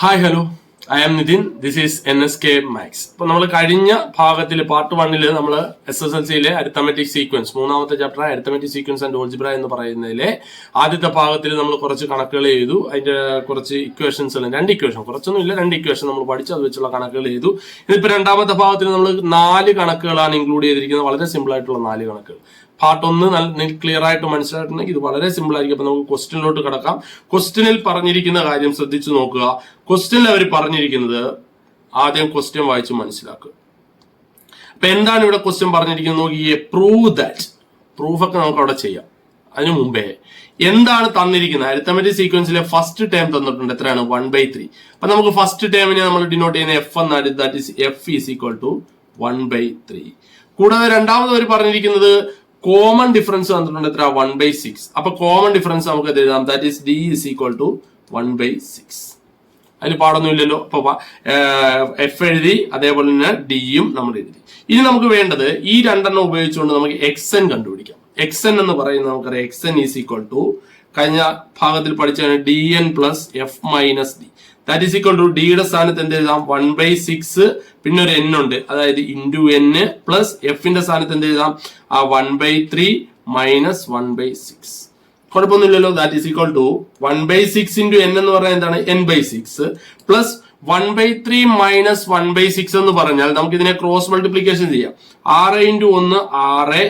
Hi hello, I am Nithin. This is NSK maths. ഇപ്പൊ നമ്മൾ കഴിഞ്ഞ ഭാഗത്തിൽ പാർട്ട് 1 നമ്മൾ SSLCയിലെ അരിത്തമെറ്റിക് സീക്വൻസ്, മൂന്നാമത്തെ chapter arithmetic sequence and algebra എന്ന് പറയുന്നതിലെ ആദ്യത്തെ ഭാഗത്തിൽ നമ്മൾ കുറച്ച് കണക്കുകൾ ചെയ്തു. അതിന്റെ കുറച്ച് ഇക്വേഷൻസ്, രണ്ട് ഇക്വേഷൻ, കുറച്ചൊന്നും ഇല്ല, രണ്ട് ഇക്വേഷൻ നമ്മൾ പഠിച്ചു, അത് വെച്ചുള്ള കണക്കുകൾ ചെയ്തു. ഇതിപ്പോ രണ്ടാമത്തെ ഭാഗത്തിൽ നമ്മൾ 4 കണക്കുകളാണ് ഇൻക്ലൂഡ് ചെയ്തിരിക്കുന്നത്. വളരെ സിമ്പിൾ ആയിട്ടുള്ള 4 കണക്കുകൾ. പാർട്ട് 1 നല്ല ക്ലിയർ ആയിട്ട് മനസ്സിലായിട്ടുണ്ടെങ്കിൽ ഇത് വളരെ സിമ്പിൾ ആയിരിക്കും. അപ്പൊ നമുക്ക് ക്വസ്റ്റ്യനിലോട്ട് കിടക്കാം. ക്വസ്റ്റ്യനിൽ പറഞ്ഞിരിക്കുന്ന കാര്യം ശ്രദ്ധിച്ചു നോക്കുക. ക്വസ്റ്റ്യനിൽ അവർ പറഞ്ഞിരിക്കുന്നത്, ആദ്യം ക്വസ്റ്റ്യൻ വായിച്ച് മനസ്സിലാക്കുക. അപ്പൊ എന്താണ് ഇവിടെ ക്വസ്റ്റ്യൻ പറഞ്ഞിരിക്കുന്നത് നോക്കിയേ. Prove that. പ്രൂഫ് ഒക്കെ നമുക്ക് അവിടെ ചെയ്യാം. അതിനു മുമ്പേ എന്താണ് തന്നിരിക്കുന്നത്? അരിത്തമെറ്റിക് സീക്വൻസിലെ ഫസ്റ്റ് ടേം തന്നിട്ടുണ്ട്. എത്രയാണ്? 1/3. അപ്പൊ നമുക്ക് ഫസ്റ്റ് ടേമിനെ നമ്മൾ ഡിനോട്ട് ചെയ്യുന്ന എഫ് എന്നാണ്. That is f is equal to 1/3. കൂടാതെ രണ്ടാമത് അവർ പറഞ്ഞിരിക്കുന്നത് കോമൺ ഡിഫറൻസ് തന്നിട്ടുണ്ട്. എത്ര? 1/6. അപ്പൊ കോമൺ ഡിഫറൻസ് നമുക്ക് എഴുതാം. That is d is equal to 1/6. അതിൽ പാടൊന്നും ഇല്ലല്ലോ. അപ്പൊ എഫ് എഴുതി, അതേപോലെ തന്നെ ഡിയും നമ്മൾ എഴുതി. ഇനി നമുക്ക് വേണ്ടത് ഈ രണ്ടെണ്ണം ഉപയോഗിച്ചുകൊണ്ട് നമുക്ക് എക്സൻ കണ്ടുപിടിക്കാം. എക്സൻ എന്ന് പറയുന്നത് നമുക്കറിയാം. എക്സൻ ഈസ് ഈക്വൽ ടു, കഴിഞ്ഞ ഭാഗത്തിൽ പഠിച്ചാണ്, D N plus F minus D. That is equal to ഡിയുടെ സ്ഥാനത്ത് എന്ത് എഴുതാം? 1/6 പിന്നെ ഒരു എൻ ഉണ്ട്, അതായത് ഇൻറ്റു എൻ പ്ലസ് എഫിന്റെ സ്ഥാനത്ത് എന്ത് എഴുതാം? ആ 1/3 മൈനസ് 1/6. കുഴപ്പമൊന്നുമില്ലല്ലോ. That is equal to 1/6 into n എന്ന് പറഞ്ഞാൽ എന്താണ്? n/6 പ്ലസ് 1/3 മൈനസ് 1/6 എന്ന് പറഞ്ഞാൽ നമുക്ക് ഇതിനെ ക്രോസ് മൾട്ടിപ്ലിക്കേഷൻ ചെയ്യാം. 6 ഇൻറ്റു 1 6,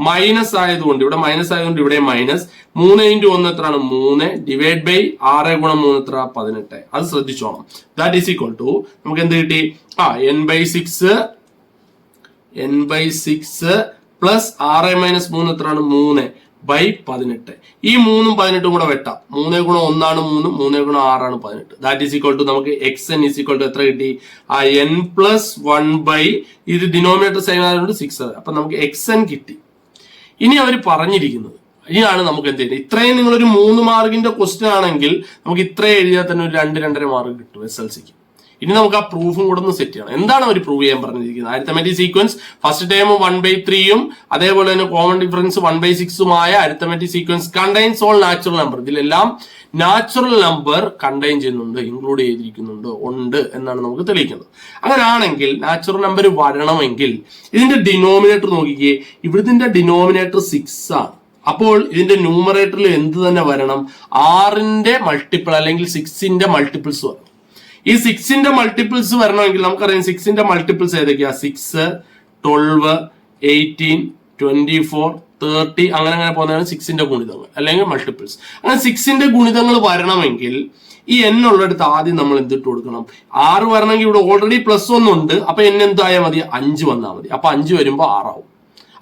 മൈനസ് ആയതുകൊണ്ട് ഇവിടെ മൈനസ് ആയതുകൊണ്ട് ഇവിടെ മൈനസ്. 3 ഇൻറ്റു 1 എത്രയാണ്? 3 ഡിവൈഡ് ബൈ 6 ഗുണം 3 എത്ര? 18. അത് ശ്രദ്ധിച്ചോണം. ദാറ്റ് ഈസ് ഈക്വൽ ടു നമുക്ക് എന്ത് കിട്ടി? n/6 പ്ലസ് 6 മൈനസ് 3 എത്രയാണ്? 3/18. ഈ 3ഉം 18ഉം കൂടെ വെട്ടാം. 3 ഗുണം 1 ആണ് 3, 3 ഗുണം 6 ആണ് 18. ദാറ്റ് ഈസ് ഈക്വൽ ടു നമുക്ക് xn ഈസ് ഈക്വൽ ടു എത്ര കിട്ടി? n പ്ലസ് 1 ഇത് ഡിനോമിനേറ്റർ സൈൻ ആയതുകൊണ്ട് 6. അപ്പൊ നമുക്ക് xn കിട്ടി. ഇനി അവർ പറഞ്ഞിരിക്കുന്നത് ഇനിയാണ് നമുക്ക് എന്ത് ചെയ്യുന്നത്. ഇത്രയും നിങ്ങളൊരു 3 മാർക്കിന്റെ ക്വസ്റ്റ്യൻ ആണെങ്കിൽ നമുക്ക് ഇത്രയും എഴുതിയാൽ തന്നെ ഒരു 2-2.5 മാർക്ക് കിട്ടും SLCക്ക്. ഇനി നമുക്ക് ആ പ്രൂഫും കൂടെ ഒന്ന് സെറ്റ് ചെയ്യണം. എന്താണ് അവർ പ്രൂവ് ചെയ്യാൻ പറഞ്ഞിരിക്കുന്നത്? അരിത്തമെറ്റിക് സീക്വൻസ് ഫസ്റ്റ് ടൈം 1/3 അതേപോലെ തന്നെ common difference 1/6 arithmetic sequence contains all natural number. ഇതിലെല്ലാം നാച്ചുറൽ നമ്പർ കണ്ടെയ്ൻ ചെയ്യുന്നുണ്ട്, ഇൻക്ലൂഡ് ചെയ്തിരിക്കുന്നുണ്ട്, ഉണ്ട് എന്നാണ് നമുക്ക് തെളിയിക്കുന്നത്. അങ്ങനെയാണെങ്കിൽ നാച്ചുറൽ നമ്പർ വരണമെങ്കിൽ ഇതിന്റെ ഡിനോമിനേറ്റർ നോക്കിക്കേ. ഇവിടുത്തെ ഡിനോമിനേറ്റർ 6 ആണ്. അപ്പോൾ ഇതിന്റെ ന്യൂമറേറ്ററിൽ എന്ത് തന്നെ വരണം? 6ന്റെ മൾട്ടിപ്പിൾ അല്ലെങ്കിൽ 6ന്റെ മൾട്ടിപ്പിൾസ് വരണം. ഈ 6ന്റെ മൾട്ടിപ്പിൾസ് വരണമെങ്കിൽ നമുക്കറിയാം 6ന്റെ മൾട്ടിപ്പിൾസ് ഏതൊക്കെയാ? 6, 12, 18, 24, 30 അങ്ങനെ പോകുന്നതാണ് 6ന്റെ ഗുണിതങ്ങൾ അല്ലെങ്കിൽ മൾട്ടിപ്പിൾസ്. അങ്ങനെ 6ന്റെ ഗുണിതങ്ങൾ വരണമെങ്കിൽ ഈ n ഉള്ളിടത്ത് ആദ്യം നമ്മൾ എന്തിട്ട് കൊടുക്കണം? 6 വരണമെങ്കിൽ ഇവിടെ ഓൾറെഡി +1 ഉണ്ട്. അപ്പൊ n എന്തായാൽ മതി? 5 വന്നാൽ മതി. അപ്പൊ 5 വരുമ്പോ 6 ആവും.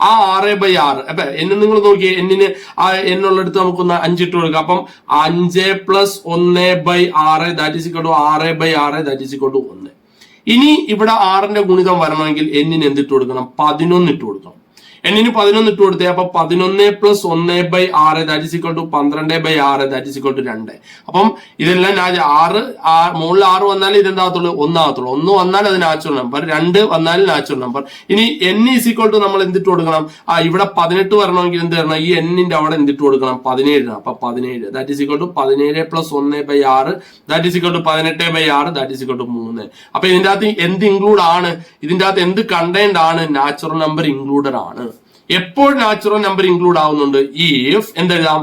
ആ 6/6 അപ്പൊ n നിങ്ങൾ നോക്കിയേ. എന്നിന് ആ n ഉള്ളിടത്ത് നമുക്കൊന്ന് 5 ഇട്ട് കൊടുക്കാം. അപ്പം 5 + 1/6 that is equal to 6/6 that is equal to 1. ഇനി ഇവിടെ 6ന്റെ ഗുണിതം വരണമെങ്കിൽ എന്നിന് എന്തിട്ട് കൊടുക്കണം? 11 ഇട്ട് കൊടുക്കണം. എന്നിന് 11 ഇട്ട് കൊടുത്തേ. അപ്പൊ 11 + 1/6 that is equal to 12/6 that is equal to 2. അപ്പം ഇതെല്ലാം 6 മുകളിൽ 6 വന്നാൽ ഇതെന്താകത്തുള്ളൂ? 1 ആകത്തുള്ളൂ. 1 വന്നാൽ അത് നാച്ചുറൽ നമ്പർ, 2 വന്നാൽ നാച്ചുറൽ നമ്പർ. ഇനി n ഈസ് ഈക്വൽ ടു നമ്മൾ എന്തിട്ട് കൊടുക്കണം? ഇവിടെ 18 വരണമെങ്കിൽ എന്ത് വരണം? ഈ n-ന്റെ അവിടെ എന്തിട്ട് കൊടുക്കണം? 17. അപ്പൊ 17 that is equal to 17 + 1/6 that is equal to 18/6 that is equal to 3. അപ്പൊ ഇതിന്റെ അകത്ത് എന്ത് ഇൻക്ലൂഡ് ആണ്? ഇതിന്റെ അകത്ത് എന്ത് കണ്ടെയ്ൻഡ് ആണ്? നാച്ചുറൽ നമ്പർ ഇൻക്ലൂഡഡ് ആണ്. എപ്പോൾ നാച്ചുറൽ നമ്പർ ഇൻക്ലൂഡ് ആവുന്നുണ്ട്? ഇഫ് എന്തെഴുതാം?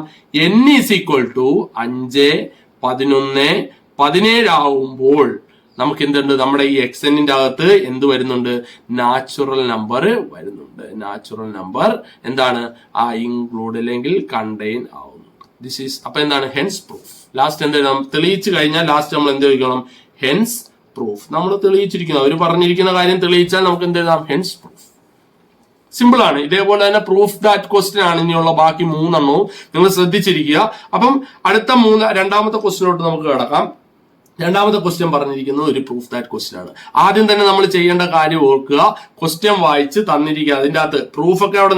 n ഈസ് ഈക്വൽ ടു 5, 11, 17 ആവുമ്പോൾ നമുക്ക് എന്തുണ്ട്? നമ്മുടെ ഈ xnന്റെ അകത്ത് എന്ത് വരുന്നുണ്ട്? നാച്ചുറൽ നമ്പർ വരുന്നുണ്ട്. നാച്ചുറൽ നമ്പർ എന്താണ്? ആ ഇൻക്ലൂഡ് അല്ലെങ്കിൽ കണ്ടെയ്ൻ ആവുന്നുണ്ട്. ദിസ് ഈസ് അപ്പൊ എന്താണ്? Hence proof. ലാസ്റ്റ് എന്ത് എഴുതാം? തെളിയിച്ചു കഴിഞ്ഞാൽ ലാസ്റ്റ് നമ്മൾ എന്ത് ചോദിക്കണം? Hence proof. നമ്മൾ തെളിയിച്ചിരിക്കുന്നു, അവർ പറഞ്ഞിരിക്കുന്ന കാര്യം തെളിയിച്ചാൽ നമുക്ക് എന്ത് എഴുതാം? Hence proof. സിമ്പിൾ ആണ്. ഇതേപോലെ തന്നെ പ്രൂഫ് ദാറ്റ് ക്വസ്റ്റ്യൻ ആണ് ഇനിയുള്ള ബാക്കി 3 എണ്ണവും നിങ്ങൾ ശ്രദ്ധിച്ചിരിക്കുക. അപ്പം അടുത്ത രണ്ടാമത്തെ ക്വസ്റ്റ്യനോട്ട് നമുക്ക് കിടക്കാം. രണ്ടാമത്തെ ക്വസ്റ്റ്യൻ പറഞ്ഞിരിക്കുന്നത് ഒരു പ്രൂഫ് ദാറ്റ് ക്വസ്റ്റ്യൻ ആണ്. ആദ്യം തന്നെ നമ്മൾ ചെയ്യേണ്ട കാര്യം ഓർക്കുക. ക്വസ്റ്റ്യൻ വായിച്ച് തന്നിരിക്കുക. അതിന്റെ അകത്ത് പ്രൂഫ് അവിടെ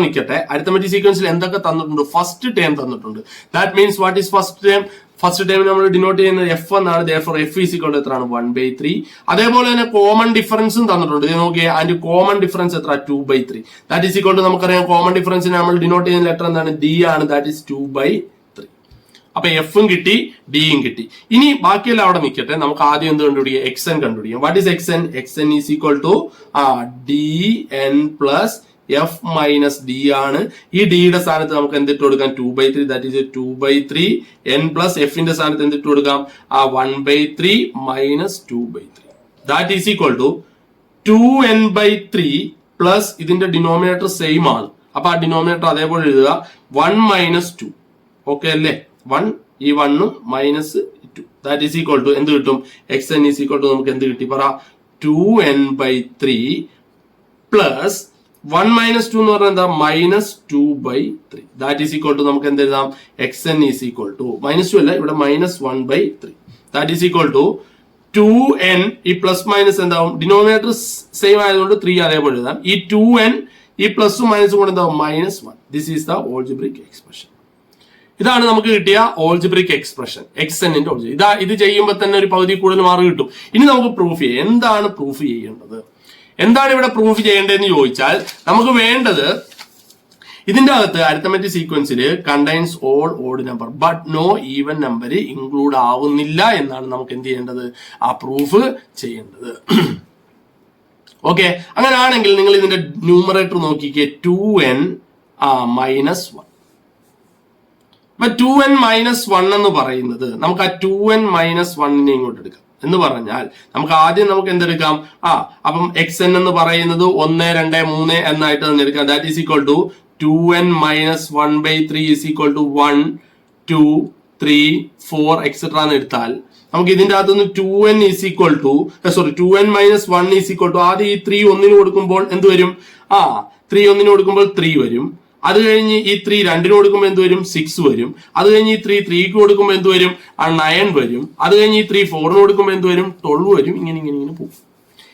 നിൽക്കട്ടെ. അരിത്തമെറ്റിക് സീക്വൻസിൽ എന്തൊക്കെ തന്നിട്ടുണ്ട്? ഫസ്റ്റ് ടേം തന്നിട്ടുണ്ട്. That means what is first term? First time നമ്മൾ ഡിനോട്ട് ചെയ്യുന്നത് എഫ് എന്നാണ്. therefore f is equal to എത്രയാണ്? 1/3. അതേപോലെ തന്നെ കോമൺ ഡിഫറൻസും തന്നിട്ടുണ്ട്. ഇത് നോക്കിയേ. അതിന്റെ കോമൺ ഡിഫറൻസ് എത്ര? 2/3. ദാറ്റ് ഈസ് ഈക്വൽ ടു നമുക്കറിയാം കോമൺ ഡിഫറൻസിനെ നമ്മൾ ഡിനോട്ട് ചെയ്യുന്ന ലെറ്റർ എന്താണ്? d ആണ്. That is 2/3. അപ്പൊ എഫും കിട്ടി ഡിയും കിട്ടി. ഇനി ബാക്കിയെല്ലാം അവിടെ നിൽക്കട്ടെ. നമുക്ക് ആദ്യം എന്ത് കണ്ടുപിടിക്കാം? എക്സ് എൻ കണ്ടുപിടിക്കാം. What is x n? X n is equal to d N plus F minus d ആണ്. ഈ ഡിയുടെ സ്ഥാനത്ത് നമുക്ക് എന്തിട്ട് കൊടുക്കാം? 2/3. ദാറ്റ് ഈസ് 2/3 എൻ പ്ലസ് എഫിന്റെ സ്ഥാനത്ത് എന്തിട്ട് കൊടുക്കാം? 1/3 minus 2/3. That is equal to 2n/3 plus ഇതിന്റെ ഡിനോമിനേറ്റർ സെയിം ആണ്. അപ്പൊ ആ ഡിനോമിനേറ്റർ അതേപോലെ എഴുതുക 1 മൈനസ് 2. ഓക്കെ അല്ലേ? 1 ഈ 1 minus 2. That is equal to എന്ത് കിട്ടും? X n is equal to നമുക്ക് എന്ത് കിട്ടി പറ? 2n/3 പ്ലസ് 1 മൈനസ് 2 എന്ന് പറഞ്ഞാൽ എന്താ? Minus 2/3. That is equal to നമുക്ക് എന്ത് എഴുതാം? X n is equal to minus 2 അല്ല, ഇവിടെ minus 1/3. That is equal to 2n. ഈ പ്ലസ് മൈനസ് എന്താവും? ഡിനോമിനേറ്റർ സെയിം ആയതുകൊണ്ട് 3 അതേപോലെ എഴുതാം. ഈ 2n ഈ പ്ലസും മൈനസും കൂടെ എന്താവും? -1. This is the algebraic expression. ഇതാണ് നമുക്ക് കിട്ടിയ ഓൾജിബ്രിക് എക്സ്പ്രഷൻ, എക്സ് എന്നിന്റെ ഓൾജിബ്രിക്. ഇത് ചെയ്യുമ്പോൾ തന്നെ ഒരു പകുതി കൂടുതൽ മാർക്ക് കിട്ടും. ഇനി നമുക്ക് പ്രൂഫ് ചെയ്യാം. എന്താണ് പ്രൂഫ് ചെയ്യേണ്ടത്? എന്താണ് ഇവിടെ പ്രൂഫ് ചെയ്യേണ്ടതെന്ന് ചോദിച്ചാൽ നമുക്ക് വേണ്ടത് ഇതിന്റെ അകത്ത് അരിത്തമെറ്റിക് സീക്വൻസിൽ contains all odd number but no even number include ആവുന്നില്ല എന്നാണ് നമുക്ക് എന്ത് ചെയ്യേണ്ടത്? ആ പ്രൂഫ് ചെയ്യേണ്ടത്. ഓക്കെ, അങ്ങനെയാണെങ്കിൽ നിങ്ങൾ ഇതിന്റെ ന്യൂമറേറ്റർ നോക്കിക്കേ. 2n -1. അപ്പൊ 2n -1 എന്ന് പറയുന്നത് നമുക്ക് ആ 2n -1 ഇങ്ങോട്ട് എടുക്കാം. എന്ന് പറഞ്ഞാൽ നമുക്ക് ആദ്യം നമുക്ക് എന്തെടുക്കാം? അപ്പം എക്സ് എൻ എന്ന് പറയുന്നത് 1, 2, 3 എന്നായിട്ട് തന്നെ എടുക്കാം. That is equal to 2n - 1/3 is equal to 1, 2, 3, 4 etcetera എന്ന് എടുത്താൽ നമുക്ക് ഇതിന്റെ അകത്തുനിന്ന് 2n is equal to 2n - 1 is equal to ആദ്യം ഈ 3 1 കൊടുക്കുമ്പോൾ എന്ത് വരും? 3 1 കൊടുക്കുമ്പോൾ 3 വരും. അത് കഴിഞ്ഞ് ഈ 3 2 കൊടുക്കുമ്പോൾ എന്ത് വരും? 6 വരും. അത് കഴിഞ്ഞ് ഈ 3 3 കൊടുക്കുമ്പോൾ എന്ത് വരും? 9 വരും. അത് കഴിഞ്ഞ് ഈ 3 4 കൊടുക്കുമ്പോൾ എന്ത് വരും? 12 വരും. ഇങ്ങനെ പോകും.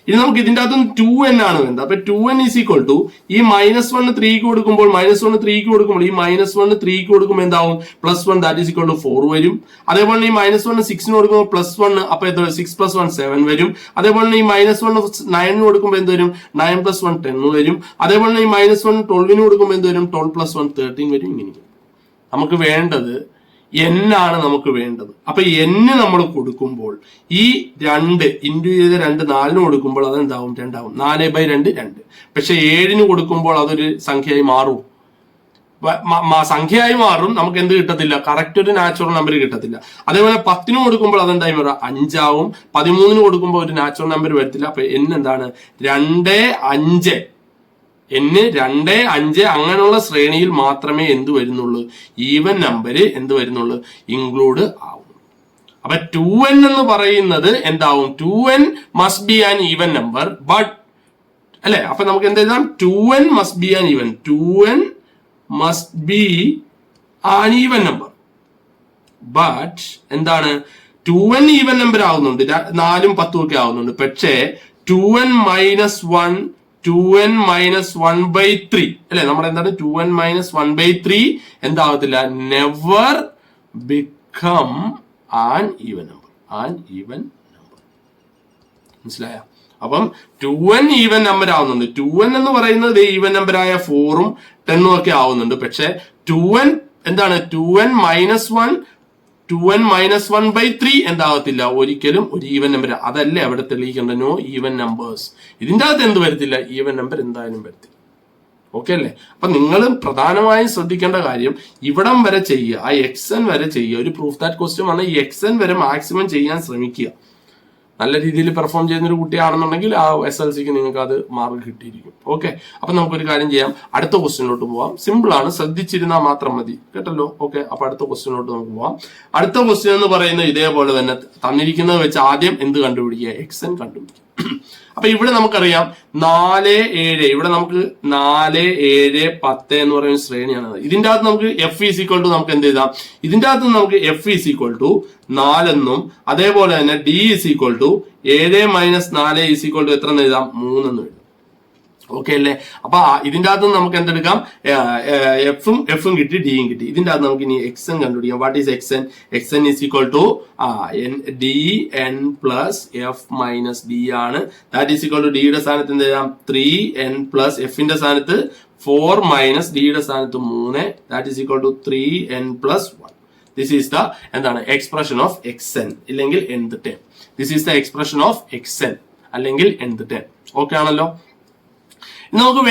ഇനി നമുക്ക് ഇതിന്റെ അകത്ത് 2n ആണ് വേണ്ടത്. അപ്പൊ 2n ഈസ് ഈക്വൽ ടു ഈ -1 3 കൊടുക്കുമ്പോൾ ഈ -1 3 കൊടുക്കുമ്പോൾ എന്താവും? +1. ദാറ്റ് ഈസ് ഈക്വൽ ടു 4 വരും. അതേപോലെ ഈ -1 6 കൊടുക്കുമ്പോൾ +1 അപ്പൊ എത്ര? 6 + 1 7 വരും. അതേപോലെ ഈ -1 9 കൊടുക്കുമ്പോൾ എന്ത് വരും? 9 + 1 10 വരും. അതേപോലെ ഈ -1 12 കൊടുക്കുമ്പോൾ എന്ത് വരും? 12 + 1 13 വരും. ഇങ്ങനെ നമുക്ക് വേണ്ടത് n ആണ് നമുക്ക് വേണ്ടത്. അപ്പൊ n നമ്മൾ കൊടുക്കുമ്പോൾ ഈ 2 ഇൻറ്റു ചെയ്ത് 2 4 കൊടുക്കുമ്പോൾ അതെന്താവും? 2 ആവും. 4/2 2. പക്ഷെ 7 കൊടുക്കുമ്പോൾ അതൊരു സംഖ്യയായി മാറും. സംഖ്യയായി മാറും. നമുക്ക് എന്ത് കിട്ടത്തില്ല? കറക്റ്റ് ഒരു നാച്ചുറൽ നമ്പർ കിട്ടത്തില്ല. അതേപോലെ 10 കൊടുക്കുമ്പോൾ അതെന്തായി മാറും? 5 ആവും. 13 കൊടുക്കുമ്പോൾ ഒരു നാച്ചുറൽ നമ്പർ വരത്തില്ല. അപ്പൊ n എന്താണ്? 2, 5 n 2, 5 അങ്ങനെയുള്ള ശ്രേണിയിൽ മാത്രമേ എന്ത് വരുന്നുള്ളൂ? ഈവൻ നമ്പർ എന്ത് വരുന്നുള്ളൂ? ഇൻക്ലൂഡ് ആവും. അപ്പൊ 2n എന്ന് പറയുന്നത് എന്താവും? 2n must be an even number but അല്ലെ? അപ്പൊ നമുക്ക് എന്ത് എഴുതാം? 2n must be an even. 2n must be an even number but എന്താണ്? 2n ഈവൻ നമ്പർ ആവുന്നുണ്ട്. 4ഉം 10ഉം ഒക്കെ ആവുന്നുണ്ട്. പക്ഷേ 2n - 1/3 അല്ലെ? നമ്മുടെ എന്താണ്? 2n - 1/3 എന്താവത്തില്ല? Never become an even number. മനസ്സിലായ? അപ്പം 2n ഈവൻ നമ്പർ ആവുന്നുണ്ട്. 2n എന്ന് പറയുന്നത് ഈവൻ നമ്പറായ 4ഉം 10ഉം ഒക്കെ ആവുന്നുണ്ട്. പക്ഷെ 2n എന്താണ്? 2n - 1/3 എന്താവത്തില്ല? ഒരിക്കലും ഒരു ഈവൻ നമ്പർ. അതല്ലേ അവിടെ തെളിയിക്കേണ്ട? No even numbers. ഇതിന്റെ അകത്ത് എന്ത് വരത്തില്ല? ഈവൻ നമ്പർ എന്തായാലും വരത്തില്ല. ഓക്കെ അല്ലേ? അപ്പൊ നിങ്ങൾ പ്രധാനമായും ശ്രദ്ധിക്കേണ്ട കാര്യം ഇവിടം വരെ ചെയ്യുക. ആ എക്സ് എൻ വരെ ചെയ്യുക. ഒരു പ്രൂഫ് ദാറ്റ് ക്വസ്റ്റ്യൻ ആണ്. ഈ എക്സ് എൻ വരെ മാക്സിമം ചെയ്യാൻ ശ്രമിക്കുക. നല്ല രീതിയിൽ പെർഫോം ചെയ്യുന്ന ഒരു കുട്ടിയാണെന്നുണ്ടെങ്കിൽ ആ SLCക്ക് നിങ്ങൾക്ക് അത് മാർക്ക് കിട്ടിയിരിക്കും. ഓക്കെ, അപ്പൊ നമുക്കൊരു കാര്യം ചെയ്യാം. അടുത്ത ക്വസ്റ്റ്യനിലോട്ട് പോവാം. സിമ്പിൾ ആണ്, ശ്രദ്ധിച്ചിരുന്നാൽ മാത്രം മതി. കേട്ടല്ലോ? ഓക്കെ, അപ്പൊ അടുത്ത ക്വസ്റ്റ്യനിലോട്ട് നമുക്ക് പോവാം. അടുത്ത ക്വസ്റ്റ്യൻ എന്ന് പറയുന്നത് ഇതേപോലെ തന്നെ തന്നിരിക്കുന്നത് വെച്ച് ആദ്യം എന്ത് കണ്ടുപിടിക്കുക? എക്സ് എൻ കണ്ടുപിടിക്കുക. അപ്പൊ ഇവിടെ നമുക്കറിയാം 4, 7. ഇവിടെ നമുക്ക് 4, 7, 10 എന്ന് പറയുന്ന ശ്രേണിയാണ്. ഇതിന്റെ അകത്ത് നമുക്ക് f ഈസ് ഈക്വൽ ടു നമുക്ക് എന്ത് ചെയ്താം? ഇതിന്റെ അകത്ത് നമുക്ക് f ഈസ് ഈക്വൽ ടു 4 എന്നും അതേപോലെ തന്നെ d is equal to 7 - 4 is equal to എത്ര എന്ന് എഴുതാം? 3 എന്ന് എഴുതാം. ഓക്കെ അല്ലേ? അപ്പൊ ഇതിന്റെ അകത്ത് നമുക്ക് എന്തെടുക്കാം? എഫും കിട്ടി, ഡിയും കിട്ടി. ഇതിന്റെ അകത്ത് നമുക്ക് ഇനി എക്സ് എൻ കണ്ടുപിടിക്കാം. What is x n? X n is equal to d N plus F minus d ആണ്. ദാറ്റ് ഈസ് ഈക്വൽ ടു ഡിയുടെ സ്ഥാനത്ത് എന്ത് ചെയ്യാം? 3n പ്ലസ് എഫിന്റെ സ്ഥാനത്ത് 4 മൈനസ് ഡിയുടെ സ്ഥാനത്ത് 3. That is equal to 3n + 1. This is the എന്താണ് എക്സ്പ്രഷൻ ഓഫ് xn ഇല്ലെങ്കിൽ nth term. This is the expression of xn അല്ലെങ്കിൽ nth ടേം. ഓക്കെ ആണല്ലോ. നമുക്ക്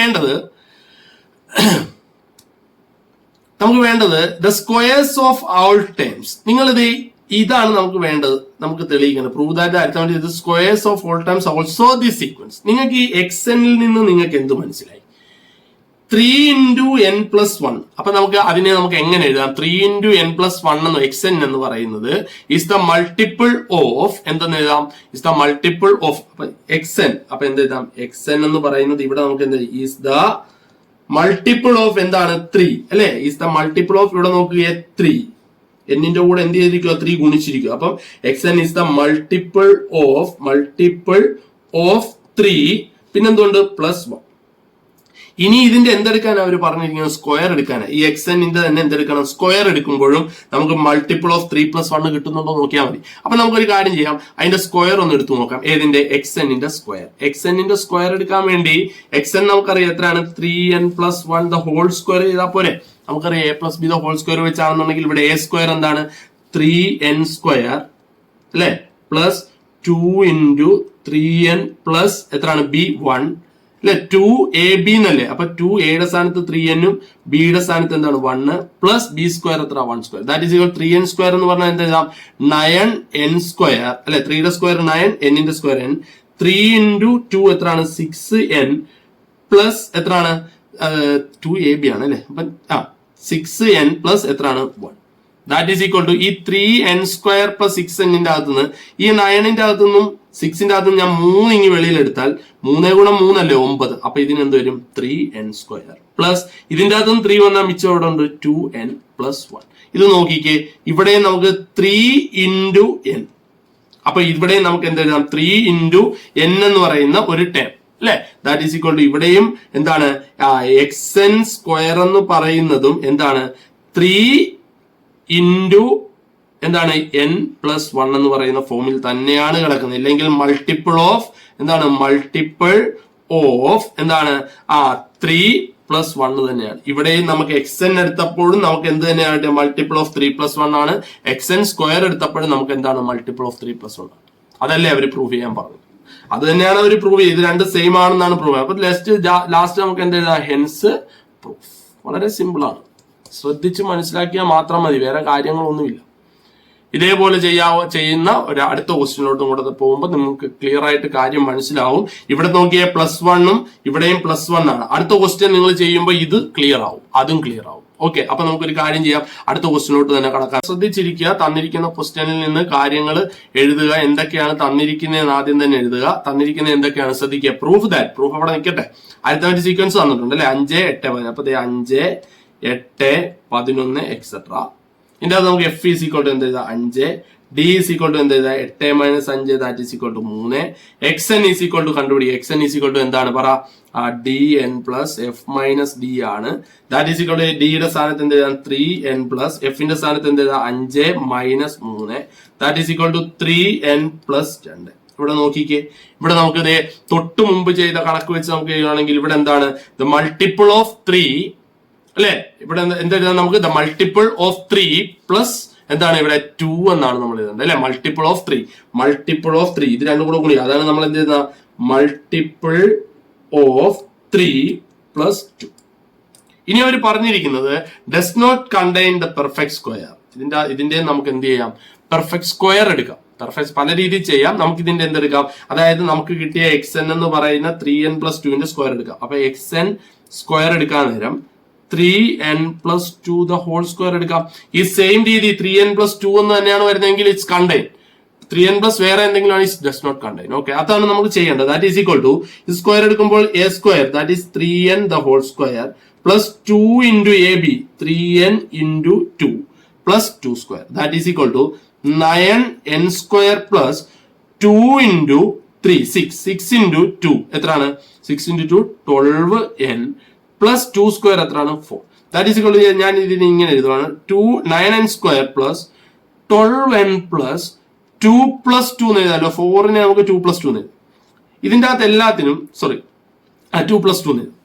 വേണ്ടത് the squares of all terms. നിങ്ങളിത് ഇതാണ് നമുക്ക് വേണ്ടത്, നമുക്ക് തെളിയിക്കുന്നത്. Prove that arithmetic squares of all terms also this sequence. നിങ്ങൾക്ക് ഈ xnൽ നിന്ന് നിങ്ങൾക്ക് എന്ത് മനസ്സിലായി? 3 into n plus 1. അപ്പൊ നമുക്ക് എങ്ങനെ എഴുതാം? 3 into n plus 1 എന്ന് xn എന്ന് പറയുന്നത് is the multiple of എന്തെന്ന് എഴുതാം? is the multiple of xn. അപ്പൊ എന്ത് എഴുതാം? xn എന്ന് പറയുന്നത് ഇവിടെ നമുക്ക് എന്ത് is the multiple of എന്താണ്? 3 അല്ലെ? is the multiple of ഇവിടെ നോക്കുക 3. എന്നിന്റെ കൂടെ എന്ത് ചെയ്തിരിക്കുക? 3 ഗുണിച്ചിരിക്കുക. അപ്പം xn is the multiple of 3 പിന്നെന്തുകൊണ്ട്? Plus 1. ഇനി ഇതിന്റെ എന്തെടുക്കാൻ അവർ പറഞ്ഞിരിക്കുന്നത്? സ്ക്വയർ എടുക്കാനാണ്. ഈ xnന്റെ തന്നെ എന്തെടുക്കണം? സ്ക്വയർ എടുക്കുമ്പോഴും നമുക്ക് മൾട്ടിപ്പിൾ ഓഫ് 3 plus 1 കിട്ടുന്നുണ്ടോ നോക്കിയാൽ മതി. അപ്പൊ നമുക്കൊരു കാര്യം ചെയ്യാം, അതിന്റെ സ്ക്വയർ ഒന്ന് എടുത്തു നോക്കാം. ഏതിന്റെ? xnന്റെ സ്ക്വയർ. xnന്റെ സ്ക്വയർ എടുക്കാൻ വേണ്ടി xn നമുക്കറിയാം എത്രയാണ്? 3n plus 1 the whole square ചെയ്താൽ പോരെ. നമുക്കറിയാം a plus b the whole square വെച്ചാണെന്നുണ്ടെങ്കിൽ ഇവിടെ a സ്ക്വയർ എന്താണ്? 3n സ്ക്വയർ അല്ലെ പ്ലസ് 2 into 3n പ്ലസ് എത്രയാണ്? b 1 അല്ലെ 2ab എന്നല്ലേ. അപ്പൊ 2a സ്ഥാനത്ത് 3n ഉം ബിയുടെ സ്ഥാനത്ത് എന്താണ്? 1 പ്ലസ് ബി സ്ക്വയർ എത്ര? 1 square. That is 3n square എന്ന് പറഞ്ഞാൽ എന്താ എഴുതാം? 9n സ്ക്വയർ അല്ലെ. 3യുടെ സ്ക്വയർ 9, n-ന്റെ സ്ക്വയർ n. 3 into 2 എത്രയാണ്? 6n പ്ലസ് എത്രയാണ്? 2ab ആണ് അല്ലെ. അപ്പൊ 6n പ്ലസ് എത്രയാണ്? 1. ദാറ്റ് ഈസ് ഈക്വൽ ടു ഈ 3n സ്ക്വയർ പ്ലസ് 6n-ന്റെ അകത്തുനിന്ന് ഈ 9-ന്റെ അകത്തുനിന്നും 6-ന്റെ അകത്തുനിന്ന് ഞാൻ 3 ഇങ്ങി വെളിയിലെടുത്താൽ 3 ഗുണം 3 അല്ലേ 9. അപ്പൊ ഇതിന് എന്ത് വരും? 3n സ്ക്വയർ പ്ലസ് ഇതിന്റെ അകത്തുനിന്ന് 3 വന്നാൽ മിച്ചം എവിടെ ഉണ്ട്? 2n plus 1. ഇത് നോക്കിക്കേ, ഇവിടെ നമുക്ക് 3 into n. അപ്പൊ ഇവിടെ നമുക്ക് എന്ത് എഴുതാം? 3 into n എന്ന് പറയുന്ന ഒരു ടേം അല്ലെ. ദാറ്റ് ഈസ് ഈക്വൽ ടു ഇവിടെയും എന്താണ്? xn സ്ക്വയർ എന്ന് പറയുന്നതും എന്താണ്? 3 into എന്താണ്? n പ്ലസ് 1 എന്ന് പറയുന്ന ഫോമിൽ തന്നെയാണ് കിടക്കുന്നത്. ഇല്ലെങ്കിൽ മൾട്ടിപ്പിൾ ഓഫ് എന്താണ്? മൾട്ടിപ്പിൾ ഓഫ് എന്താണ്? 3 plus 1 തന്നെയാണ്. ഇവിടെയും നമുക്ക് xn എടുത്തപ്പോഴും നമുക്ക് എന്ത് തന്നെയാണ്? മൾട്ടിപ്പിൾ ഓഫ് 3 plus 1 ആണ്. xn സ്ക്വയർ എടുത്തപ്പോഴും നമുക്ക് എന്താണ്? മൾട്ടിപ്പിൾ ഓഫ് 3 plus 1 ആണ്. അതല്ലേ അവർ പ്രൂവ് ചെയ്യാൻ പറഞ്ഞത്. അത് തന്നെയാണ് അവർ പ്രൂവ് ചെയ്ത്. ഇത് രണ്ട് സെയിം ആണെന്നാണ് പ്രൂവ്. അപ്പൊ ലാസ്റ്റ് നമുക്ക് എന്ത് എഴുതാം? Hence proof. വളരെ സിമ്പിൾ ആണ്. ശ്രദ്ധിച്ച് മനസ്സിലാക്കിയാൽ മാത്രം മതി, വേറെ കാര്യങ്ങളൊന്നുമില്ല. ഇതേപോലെ ചെയ്യുന്ന ഒരു അടുത്ത ക്വസ്റ്റ്യനിലോട്ടും കൂടെ പോകുമ്പോൾ നിങ്ങൾക്ക് ക്ലിയർ ആയിട്ട് കാര്യം മനസ്സിലാവും. ഇവിടെ നോക്കിയ +1 ഇവിടെയും +1 ആണ്. അടുത്ത ക്വസ്റ്റ്യൻ നിങ്ങൾ ചെയ്യുമ്പോൾ ഇത് ക്ലിയർ ആവും, അതും ക്ലിയർ ആവും. ഓക്കെ, അപ്പൊ നമുക്കൊരു കാര്യം ചെയ്യാം, അടുത്ത ക്വസ്റ്റ്യനിലോട്ട് തന്നെ കടക്കാം. ശ്രദ്ധിച്ചിരിക്കുക, തന്നിരിക്കുന്ന ക്വസ്റ്റ്യനിൽ നിന്ന് കാര്യങ്ങൾ എഴുതുക. എന്തൊക്കെയാണ് തന്നിരിക്കുന്നതെന്ന് ആദ്യം തന്നെ എഴുതുക. തന്നിരിക്കുന്നത് എന്തൊക്കെയാണ് ശ്രദ്ധിക്കുക. പ്രൂഫ് അവിടെ നിൽക്കട്ടെ. അരിത്മെറ്റിക് സീക്വൻസ് തന്നിട്ടുണ്ട് അല്ലെ, 5, 8, 11. അപ്പൊ 5, 8, 11 എക്സെട്ര. ഇതിന്റെ അത് നമുക്ക് f ഈസ് ഈക്വൽ ടു എന്ത് ചെയ്താൽ 5, d ഈസ് ഈക്വൽ ടു എന്ത് ചെയ്താൽ 8 - 5 that is equal to 3, xn is equal to കണ്ടുപിടിക്കുക. xn ഈസ് ഈക്വൽ ടു എന്താണ് പറ? dn plus f minus d ആണ്. That is equal to d യുടെ സ്ഥാനത്ത് എന്ത് ചെയ്താൽ 3n പ്ലസ് f ന്റെ സ്ഥാനത്ത് എന്ത് ചെയ്താൽ 5 - 3 that is equal to 3n plus 2. ഇവിടെ നോക്കിക്കേ, ഇവിടെ നമുക്ക് തൊട്ട് മുമ്പ് ചെയ്ത കണക്ക് വെച്ച് നമുക്ക് ചെയ്യുകയാണെങ്കിൽ ഇവിടെ എന്താണ്? ദ മൾട്ടിപ്പിൾ ഓഫ് 3 അല്ലെ. ഇവിടെ എന്താ നമുക്ക് ദ മൾട്ടിപ്പിൾ ഓഫ് 3 പ്ലസ് എന്താണ് ഇവിടെ 2 എന്നാണ് നമ്മൾ എഴുതുന്നത് അല്ലെ. മൾട്ടിപ്പിൾ ഓഫ് 3 ഇത് രണ്ടും കൂടെ കൂടി അതാണ് നമ്മൾ എന്ത് ചെയ്യുന്ന മൾട്ടിപ്പിൾ ഓഫ് 3 പ്ലസ് 2. ഇനി അവർ പറഞ്ഞിരിക്കുന്നത് does not contain the perfect square. ഇതിന്റെ നമുക്ക് എന്ത് ചെയ്യാം? പെർഫെക്റ്റ് സ്ക്വയർ എടുക്കാം. പെർഫെക്റ്റ് പല രീതിയിൽ ചെയ്യാം. നമുക്ക് ഇതിന്റെ എന്തെടുക്കാം? അതായത് നമുക്ക് കിട്ടിയ xn എന്ന് പറയുന്ന 3n plus 2 സ്ക്വയർ എടുക്കാം. അപ്പൊ xn സ്ക്വയർ എടുക്കാൻ നേരം 3n plus 2 the whole square എടുക്കാം. ഈ സെയിം രീതി 3n plus 2 എന്ന് തന്നെയാണ് വരുന്നതെങ്കിൽ ഇറ്റ്സ് കണ്ടെയ്ൻ. 3n plus വേറെ എന്തെങ്കിലും ആണ് ഡസ് നോട്ട് കണ്ടെയ്ൻ. ഓക്കെ, അതാണ് നമുക്ക് ചെയ്യേണ്ടത്. That is equal to square എടുക്കുമ്പോൾ a square that is 3n the whole square plus 2 into ab 3n into 2 plus 2 square that is equal to 9n square plus 2 into 3 6 into 2 എത്രയാണ്? 6 into 2 12n plus 2 square എത്രയാണ്? 4 that is equal to ഞാൻ ഇതിന് ഇങ്ങനെ എഴുതുവാണ് 9n square plus 12n plus 2 plus 2 എന്ന് എഴുതാമല്ലോ. 4നെ നമുക്ക് 2 plus 2 എന്ന് എഴുതാം. ഇതിന്റെ അകത്ത് എല്ലാത്തിനും 2 പ്ലസ് 2 എന്ന് എഴുതാം.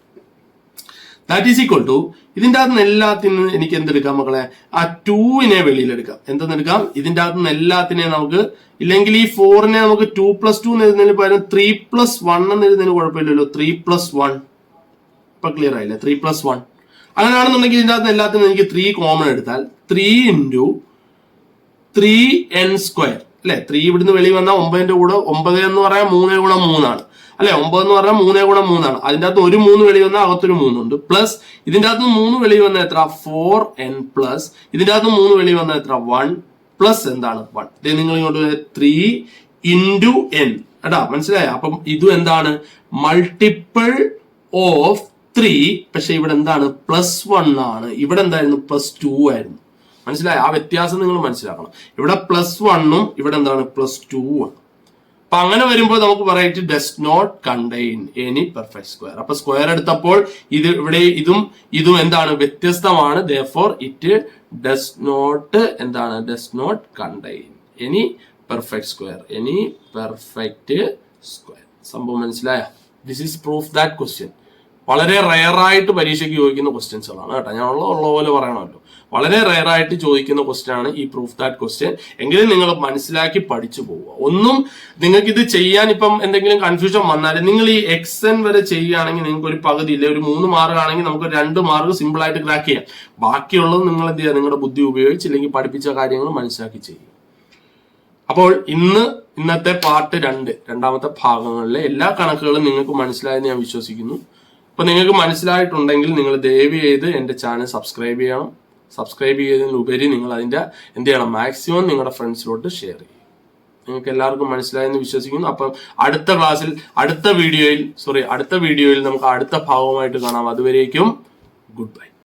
ദാറ്റ് ഈസ് ഈക്വൽ ടു ഇതിന്റെ അകത്ത് നിന്ന് എല്ലാത്തിനും എനിക്ക് എന്തെടുക്കാം മക്കളെ, ആ 2നെ വെളിയിലെടുക്കാം. എന്തെന്നെടുക്കാം? ഇതിന്റെ അകത്ത് നിന്ന് എല്ലാത്തിനെയും നമുക്ക്, ഇല്ലെങ്കിൽ ഈ 4നെ നമുക്ക് 2+2 എന്ന് എഴുതുന്നതിന് പകരം 3+1 എന്ന് എഴുതുന്നതിന് കുഴപ്പമില്ലല്ലോ. 3+1 ഇപ്പൊ ക്ലിയർ ആയില്ലേ? 3+1 അങ്ങനെയാണെന്നുണ്ടെങ്കിൽ ഇതിന്റെ അകത്ത് എല്ലാത്തിനും എനിക്ക് 3 കോമൺ എടുത്താൽ 3 × 3n² അല്ലെ. 3 ഇവിടുന്ന് വെളി വന്നാൽ 9ന്റെ കൂടെ 9 എന്ന് പറയാൻ 3 × 3 അല്ലെ. 9 എന്ന് പറഞ്ഞാൽ 3 × 3 അതിന്റെ അകത്ത് ഒരു 3 വെളി വന്നാൽ അകത്തൊരു 3 ഉണ്ട്. പ്ലസ് ഇതിന്റെ അകത്ത് 3 വെളി വന്നാൽ എത്ര? 4n പ്ലസ് ഇതിന്റെ അകത്ത് 3 വെളി വന്നാൽ എത്ര? 1 പ്ലസ് എന്താണ്? 1. ഇത് നിങ്ങൾ ഇങ്ങോട്ട് 3 × n കേട്ടാ, മനസ്സിലായോ? അപ്പം ഇതും എന്താണ്? Multiple of 3. പക്ഷെ ഇവിടെ എന്താണ്? +1 ആണ്. ഇവിടെ എന്തായിരുന്നു? +2 ആയിരുന്നു. മനസ്സിലായോ? ആ വ്യത്യാസം നിങ്ങൾ മനസ്സിലാക്കണം. ഇവിടെ +1ഉം ഇവിടെ എന്താണ്? +2 ആണ്. അപ്പൊ അങ്ങനെ വരുമ്പോൾ നമുക്ക് പറയാം it does not contain any perfect square. അപ്പൊ സ്ക്വയർ എടുത്തപ്പോൾ ഇത് ഇവിടെ ഇതും എന്താണ്? വ്യത്യസ്തമാണ്. therefore ഇറ്റ് ഡസ് നോട്ട് എന്താണ്? Does not contain any perfect square. Any perfect square. സംഭവം മനസ്സിലായ? This is proof that question. വളരെ റയറായിട്ട് പരീക്ഷയ്ക്ക് ചോദിക്കുന്ന ക്വസ്റ്റ്യൻസുകളാണ് കേട്ടോ. ഞാൻ ഉള്ള പോലെ പറയണമല്ലോ. വളരെ റയറായിട്ട് ചോദിക്കുന്ന ക്വസ്റ്റ്യൻ ആണ് ഈ പ്രൂഫ് ദാറ്റ് ക്വസ്റ്റ്യൻ. എങ്കിലും നിങ്ങൾ മനസ്സിലാക്കി പഠിച്ചു പോവുക. ഒന്നും നിങ്ങൾക്ക് ഇത് ചെയ്യാൻ ഇപ്പം എന്തെങ്കിലും കൺഫ്യൂഷൻ വന്നാലും നിങ്ങൾ ഈ XN വരെ ചെയ്യുകയാണെങ്കിൽ നിങ്ങൾക്ക് ഒരു പകുതി ഇല്ല, ഒരു 3 മാർക്ക് ആണെങ്കിൽ നമുക്ക് 2 മാർക്ക് സിമ്പിൾ ആയിട്ട് ക്രാക്ക് ചെയ്യാം. ബാക്കിയുള്ളത് നിങ്ങൾ എന്ത് ചെയ്യുക? നിങ്ങളുടെ ബുദ്ധി ഉപയോഗിച്ച് അല്ലെങ്കിൽ പഠിപ്പിച്ച കാര്യങ്ങൾ മനസ്സിലാക്കി ചെയ്യും. അപ്പോൾ ഇന്നത്തെ പാർട്ട് 2 രണ്ടാമത്തെ ഭാഗങ്ങളിലെ എല്ലാ കണക്കുകളും നിങ്ങൾക്ക് മനസ്സിലായെന്ന് ഞാൻ വിശ്വസിക്കുന്നു. അപ്പൊ നിങ്ങൾക്ക് മനസ്സിലായിട്ടുണ്ടെങ്കിൽ നിങ്ങൾ ദയവ് ചെയ്ത് എന്റെ ചാനൽ സബ്സ്ക്രൈബ് ചെയ്യണം. സബ്സ്ക്രൈബ് ചെയ്തതിനുപരി നിങ്ങൾ അതിന്റെ എന്ത് ചെയ്യണം? മാക്സിമം നിങ്ങളുടെ ഫ്രണ്ട്സിലോട്ട് ഷെയർ ചെയ്യും. നിങ്ങൾക്ക് എല്ലാവർക്കും മനസ്സിലായെന്ന് വിശ്വസിക്കുന്നു. അപ്പം അടുത്ത ക്ലാസ്സിൽ അടുത്ത വീഡിയോയിൽ നമുക്ക് അടുത്ത ഭാഗവുമായിട്ട് കാണാം. അതുവരേക്കും ഗുഡ് ബൈ.